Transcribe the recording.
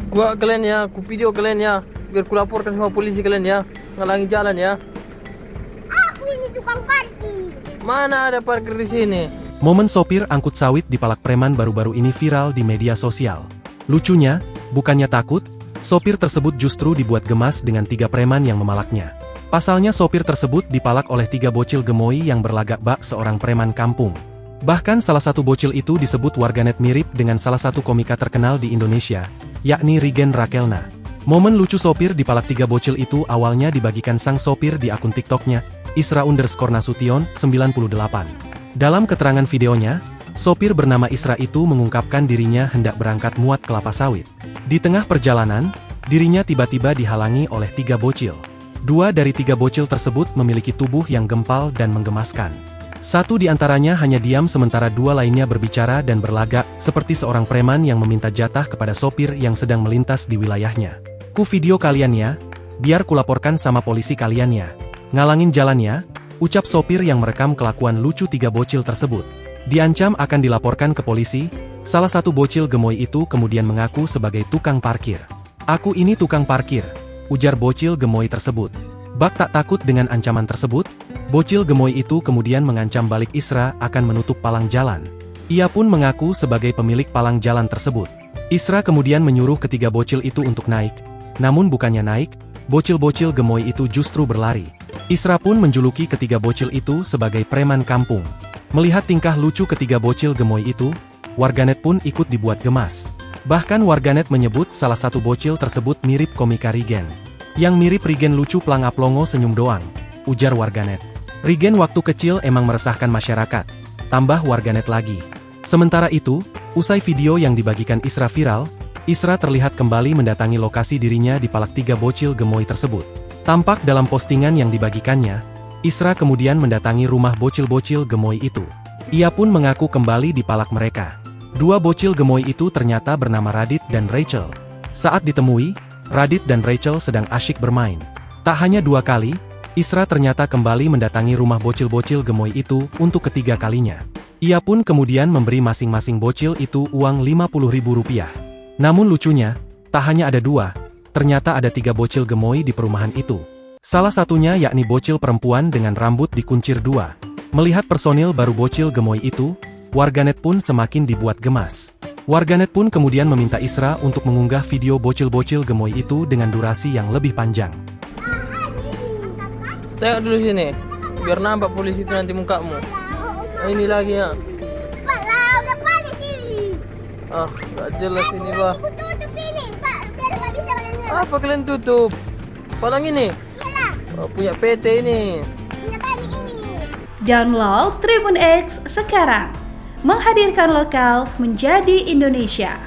Gua kalian ya, ku video kalian ya, biar ku laporkan sama polisi kalian ya, ngalangi jalan ya. Aku ini tukang parkir. Mana ada parkir di sini? Momen sopir angkut sawit dipalak preman baru-baru ini viral di media sosial. Lucunya, bukannya takut, sopir tersebut justru dibuat gemas dengan 3 preman yang memalaknya. Pasalnya sopir tersebut dipalak oleh 3 bocil gemoy yang berlagak bak seorang preman kampung. Bahkan salah satu bocil itu disebut warganet mirip dengan salah satu komika terkenal di Indonesia, yakni Rigen Rakelna. Momen lucu sopir dipalak 3 bocil itu awalnya dibagikan sang sopir di akun TikToknya, Isra_Nasution 98. Dalam keterangan videonya, sopir bernama Isra itu mengungkapkan dirinya hendak berangkat muat kelapa sawit. Di tengah perjalanan, dirinya tiba-tiba dihalangi oleh 3 bocil. 2 dari 3 bocil tersebut memiliki tubuh yang gempal dan menggemaskan. 1 di antaranya hanya diam sementara 2 lainnya berbicara dan berlagak seperti seorang preman yang meminta jatah kepada sopir yang sedang melintas di wilayahnya. Ku video kalian ya, biar kulaporkan sama polisi kalian ya. Ngalangin jalan ya, ucap sopir yang merekam kelakuan lucu 3 bocil tersebut. Diancam akan dilaporkan ke polisi, salah satu bocil gemoy itu kemudian mengaku sebagai tukang parkir. Aku ini tukang parkir, ujar bocil gemoy tersebut. Bak tak takut dengan ancaman tersebut, bocil gemoy itu kemudian mengancam balik Isra akan menutup palang jalan. Ia pun mengaku sebagai pemilik palang jalan tersebut. Isra kemudian menyuruh ketiga bocil itu untuk naik. Namun bukannya naik, bocil-bocil gemoy itu justru berlari. Isra pun menjuluki ketiga bocil itu sebagai preman kampung. Melihat tingkah lucu ketiga bocil gemoy itu, warganet pun ikut dibuat gemas. Bahkan warganet menyebut salah satu bocil tersebut mirip komika Rigen. Yang mirip Rigen lucu pelangap longo senyum doang, ujar warganet. Rigen waktu kecil emang meresahkan masyarakat, tambah warganet lagi. Sementara itu, usai video yang dibagikan Isra viral, Isra terlihat kembali mendatangi lokasi dirinya dipalak 3 bocil gemoy tersebut. Tampak dalam postingan yang dibagikannya, Isra kemudian mendatangi rumah bocil-bocil gemoy itu. Ia pun mengaku kembali dipalak mereka. 2 bocil gemoy itu ternyata bernama Radit dan Rachel. Saat ditemui, Radit dan Rachel sedang asyik bermain. Tak hanya 2 kali, Isra ternyata kembali mendatangi rumah bocil-bocil gemoy itu untuk ketiga kalinya. Ia pun kemudian memberi masing-masing bocil itu uang Rp50.000. Namun lucunya, tak hanya ada 2, ternyata ada 3 bocil gemoy di perumahan itu. Salah satunya yakni bocil perempuan dengan rambut dikuncir 2. Melihat personil baru bocil gemoy itu, warganet pun semakin dibuat gemas. Warganet pun kemudian meminta Isra untuk mengunggah video bocil-bocil gemoy itu dengan durasi yang lebih panjang. Tengok dulu sini, biar nampak polisi itu nanti mukamu. Ini lagi ya. Pak lah, udah panas ini. Ah, gak jelas ini bah. Aku tutup ini, Pak, biar nggak bisa kalian lihat. Apa kalian tutup? Palang ini? Iyalah, Oh, punya PT ini. punya kami ini. Download Tribun X sekarang. Menghadirkan lokal menjadi Indonesia.